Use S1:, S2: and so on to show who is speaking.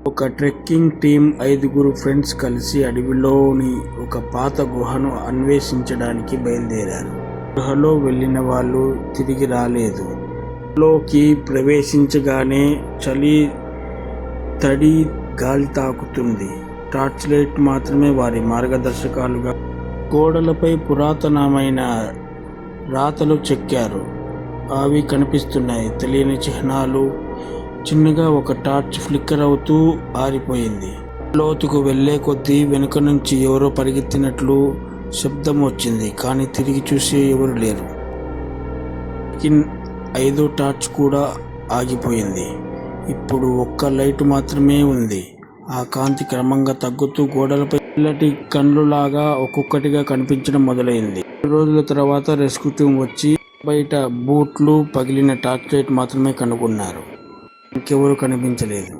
S1: ఒక trekking team 5 friends కలిసి అడవిలోని ఒక పాత గుహను అన్వేషించడానికి బయలుదేరారు. గుహలో వెళ్ళిన వాళ్ళు తిరిగి రాలేదు. గుహలోకి ప్రవేశించగానే చలి తడి గాలి తాకుతుంది. టార్చ్ లైట్ మాత్రమే వారి మార్గదర్శకాలుగా. గోడలపై పురాతనమైన రాతలు చెక్కారు. అవి కనిపిస్తున్నాయి, తెలియని చిహ్నాలు. చిన్నగా ఒక టార్చ్ ఫ్లిక్కర్ అవుతూ ఆరిపోయింది. లోతుకు వెళ్లే కొద్దీ వెనుక నుంచి ఎవరో పరిగెత్తినట్లు శబ్దం వచ్చింది, కానీ తిరిగి చూసి ఎవరు లేరు. 5వ టార్చ్ కూడా ఆగిపోయింది. ఇప్పుడు ఒక్క లైట్ మాత్రమే ఉంది. ఆ కాంతి క్రమంగా తగ్గుతూ గోడలపై తెల్లటి కళ్ళులాగా ఒక్కొక్కటిగా కనిపించడం మొదలైంది. 2 రోజుల తర్వాత రెస్క్యూ టీం వచ్చి బయట బూట్లు, పగిలిన టార్చ్ లైట్ మాత్రమే కనుగొన్నారు. ఇంకెవరూ కనిపించలేదు.